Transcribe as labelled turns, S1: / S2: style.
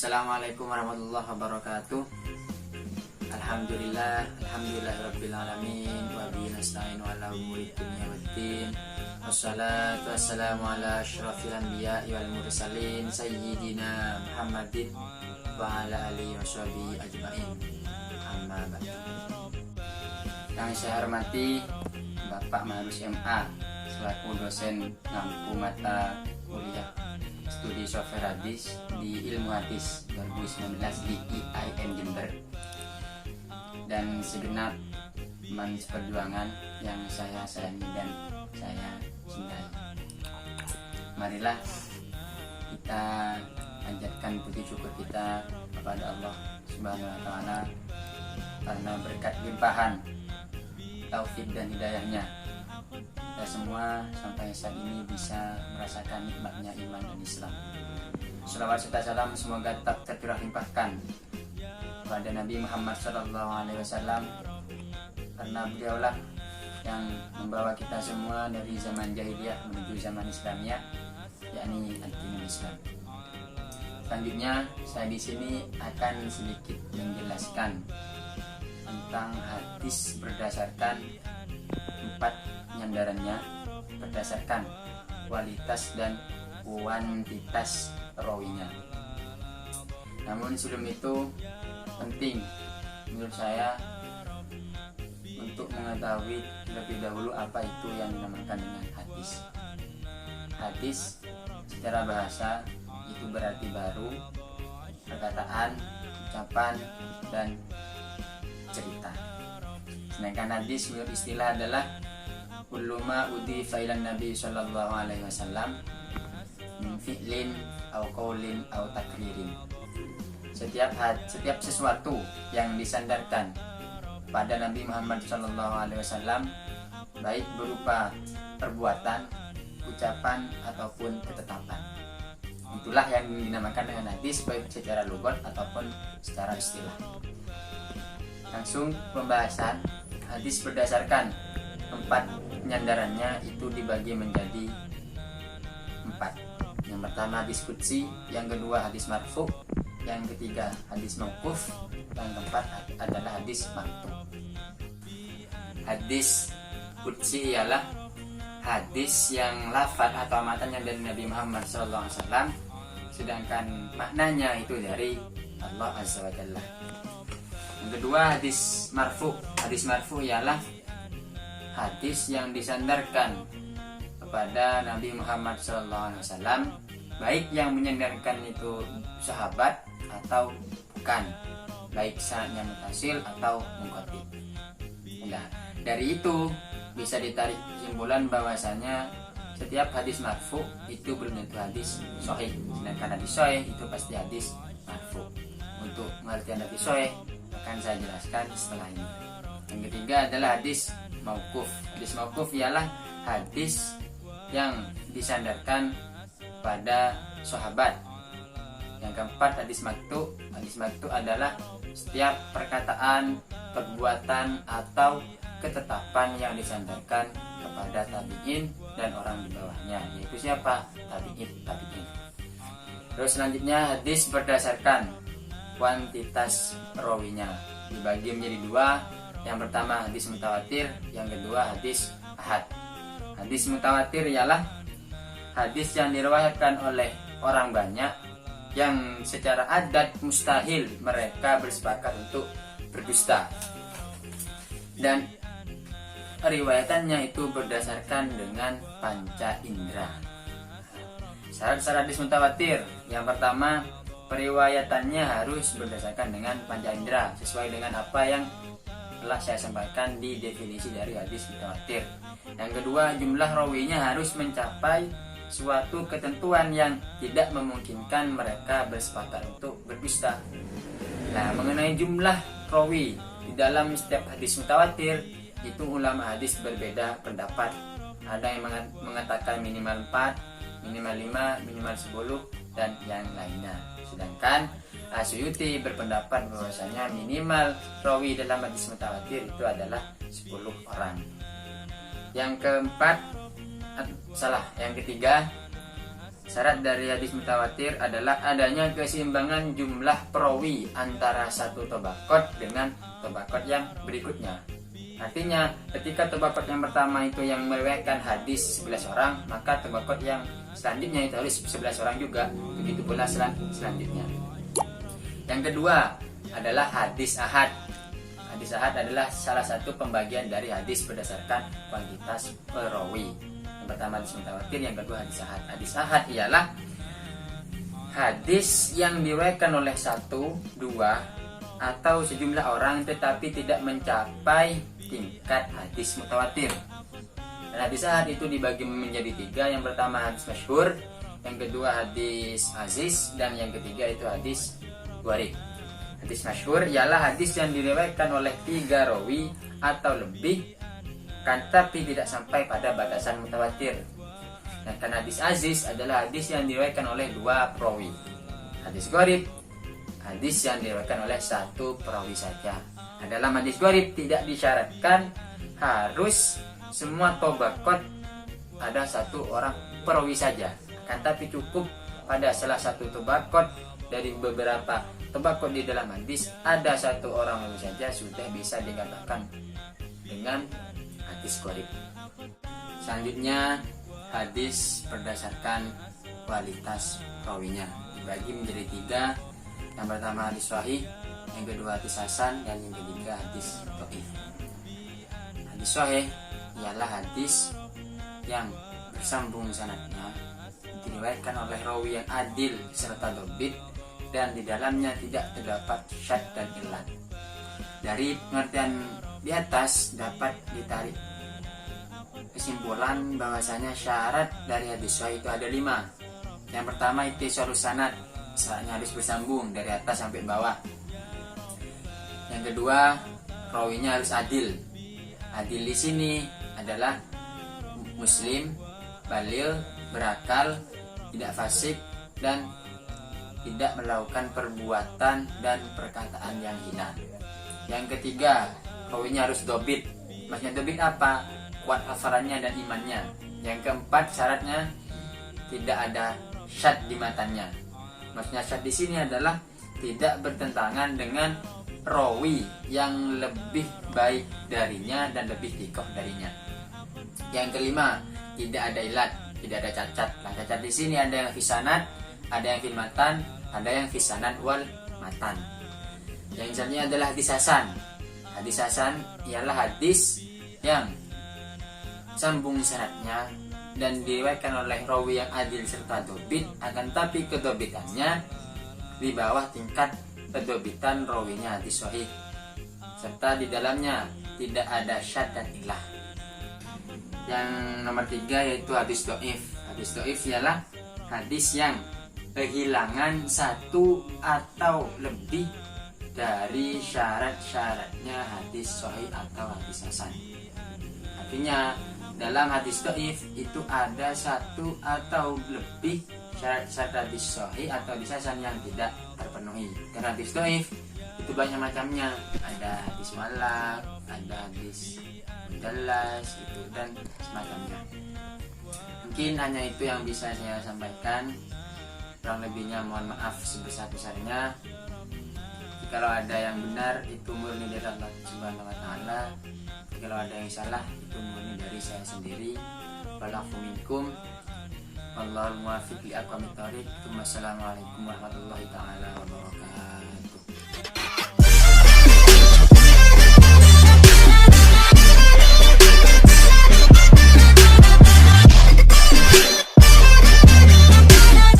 S1: Assalamualaikum warahmatullahi wabarakatuh. Alhamdulillahirabbil alamin wa bihi nasta'inu ala umuri dunya waddin. Wassalatu wassalamu ala asyrafil anbiya'i wal mursalin sayyidina Muhammadin wa ala alihi washabihi ajmain. Amma ba'du. Yang saya hormati Bapak Maharus MA selaku dosen ngampu mata kuliah studi software hadis di Ilmu Hadis 2019 di IAIN Jember, dan segenap teman seperjuangan yang saya sayangi dan saya cintai. Marilah kita panjatkan puji syukur kita kepada Allah Subhanahu wa Ta'ala karena berkat limpahan taufik dan hidayahnya kita semua sampai saat ini bisa merasakan nikmatnya iman dan Islam. Shalawat serta salam semoga tetap tercurah limpahkan kepada Nabi Muhammad SAW, karena beliaulah yang membawa kita semua dari zaman jahiliyah menuju zaman Islamiyah, yakni agama Islam. Selanjutnya saya di sini akan sedikit menjelaskan tentang hadis berdasarkan 4 nyandarannya berdasarkan kualitas dan kuantitas rawinya. Namun sebelum itu penting menurut saya untuk mengetahui terlebih dahulu apa itu yang dinamakan dengan hadis. Hadis secara bahasa itu berarti baru, perkataan, ucapan, dan cerita. Sedangkan hadis menurut istilah adalah kullu ma udhifa ila Nabi sallallahu alaihi wasallam min fi'lin aw qaulin aw takririn. Setiap sesuatu yang disandarkan pada Nabi Muhammad sallallahu alaihi wasallam, baik berupa perbuatan, ucapan ataupun ketetapan, itulah yang dinamakan dengan hadis, baik secara lugat ataupun secara istilah. Langsung pembahasan. Hadis berdasarkan 4 nyandarannya itu dibagi menjadi 4. Yang pertama hadis qudsi, yang kedua hadis marfu, yang ketiga hadis mauquf, yang keempat adalah hadis maqtu. Hadis qudsi ialah hadis yang lafaz atau matanya dari Nabi Muhammad SAW, sedangkan maknanya itu dari Allah Azza wa Jalla. Yang kedua hadis marfu. Hadis marfu ialah hadis yang disandarkan kepada Nabi Muhammad SAW, baik yang menyandarkan itu sahabat atau bukan, baik sanadnya mutasil atau munqati. Nah, dari itu bisa ditarik kesimpulan bahwasanya setiap hadis marfu itu belum tentu hadis sahih, sedangkan hadis sahih itu pasti hadis marfu. Untuk pengertian hadis sahih akan saya jelaskan setelah ini. Yang ketiga adalah hadis mauquf. Hadis mauquf ialah hadis yang disandarkan pada sahabat. Yang keempat hadis maqtu. Hadis maqtu adalah setiap perkataan, perbuatan atau ketetapan yang disandarkan kepada tabi'in dan orang di bawahnya, yaitu siapa? Tabi'in. Terus selanjutnya hadis berdasarkan kuantitas rawinya dibagi menjadi 2. Yang pertama hadis mutawatir, yang kedua hadis ahad. Hadis mutawatir ialah hadis yang diriwayatkan oleh orang banyak yang secara adat mustahil mereka bersepakat untuk berdusta, dan riwayatannya itu berdasarkan dengan panca indera. Syarat-syarat hadis mutawatir, yang pertama periwayatannya harus berdasarkan dengan panca indera sesuai dengan apa yang telah saya sampaikan di definisi dari hadis mutawatir. Yang kedua, jumlah rawinya harus mencapai suatu ketentuan yang tidak memungkinkan mereka bersepakat untuk berdusta. Nah, mengenai jumlah rawi di dalam setiap hadis mutawatir itu ulama hadis berbeda pendapat. Ada yang mengatakan minimal 4, minimal 5, minimal 10 dan yang lainnya. Sedangkan Asyuyuti berpendapat bahwasanya minimal rawi dalam hadis mutawatir itu adalah 10 orang. Yang ketiga, Syarat dari hadis mutawatir adalah adanya keseimbangan jumlah perawi antara satu tobakot dengan tobakot yang berikutnya. Artinya ketika tobakot yang pertama itu yang meriwayatkan hadis 11 orang, maka tobakot yang selanjutnya itu harus 11 orang juga. Begitu pula selanjutnya. Yang kedua adalah hadis ahad. Hadis ahad adalah salah satu pembagian dari hadis berdasarkan kuantitas perawi. Yang pertama hadis mutawatir, yang kedua hadis ahad. Hadis ahad ialah hadis yang diriwayatkan oleh 1, 2 atau sejumlah orang tetapi tidak mencapai tingkat hadis mutawatir. Dan hadis ahad itu dibagi menjadi 3. Yang pertama hadis masyhur, yang kedua hadis aziz, dan yang ketiga itu hadis gharib. Hadis masyhur ialah hadis yang diriwayatkan oleh 3 rawi atau lebih kan tapi tidak sampai pada batasan mutawatir. Dan hadis aziz adalah hadis yang diriwayatkan oleh 2 perawi. Hadis gharib, hadis yang diriwayatkan oleh 1 perawi saja. Nah, dalam hadis gharib tidak disyaratkan harus semua tobakot ada 1 orang perawi saja, kan tapi cukup pada salah satu tobakot dari beberapa tobakot di dalam hadis ada 1 orang perawi saja sudah bisa dikatakan dengan hadis gharib. Selanjutnya hadis berdasarkan kualitas perawinya dibagi menjadi 3. Yang pertama hadis sahih, yang kedua hadis hasan, dan yang ketiga hadis dhaif. Hadis sahih ialah hadis yang bersambung sanadnya, diriwayatkan oleh rawi yang adil serta dhabit, dan di dalamnya tidak terdapat syadz dan illat. Dari pengertian di atas dapat ditarik kesimpulan bahwasanya syarat dari hadis sahih itu ada 5. Yang pertama ittisalus sanad, sanadnya harus bersambung dari atas sampai bawah. Yang kedua, rawinya harus adil. Adil di sini adalah muslim, balil, berakal, tidak fasik, dan tidak melakukan perbuatan dan perkataan yang hina. Yang ketiga, rawinya harus dhabit. Maksudnya dhabit apa? Kuat hafalannya dan imannya. Yang keempat, syaratnya tidak ada syadz di matanya. Maksudnya syadz di sini adalah tidak bertentangan dengan rawi yang lebih baik darinya dan lebih thiqah darinya. Yang kelima, tidak ada ilat, tidak ada cacat. Nah, cacat di sini ada yang fi sanad, ada yang fil matan, ada yang fi sanad wal matan. Yang selanjutnya adalah hadis hasan. Hadis hasan ialah hadis yang sambung sanadnya dan diriwayatkan oleh rawi yang adil serta dhabit, akan tapi kedhabitannya di bawah tingkat kedhabitan rawinya hadis sahih, serta di dalamnya tidak ada syadz dan illah. Yang nomor 3 yaitu hadis dhaif. Hadis dhaif ialah hadis yang kehilangan 1 atau lebih dari syarat-syaratnya hadis sahih atau hadis hasan. Artinya dalam hadis dhaif itu ada 1 atau lebih syarat-syarat hadis sahih atau hadis hasan yang tidak terpenuhi. Karena hadis dhaif itu banyak macamnya, ada hadis malak, ada hadis mudallas itu dan semacamnya. Mungkin hanya itu yang bisa saya sampaikan. Kurang lebihnya mohon maaf sebesar-besarnya. Kalau ada yang benar itu murni dari Allah Subhanahu wa taala. Kalau ada yang salah itu murni dari saya sendiri. Walafu minkum. Wallahul muwaffiq li aqwamit thoriq. Wassalamualaikum warahmatullahi taala wabarakatuh.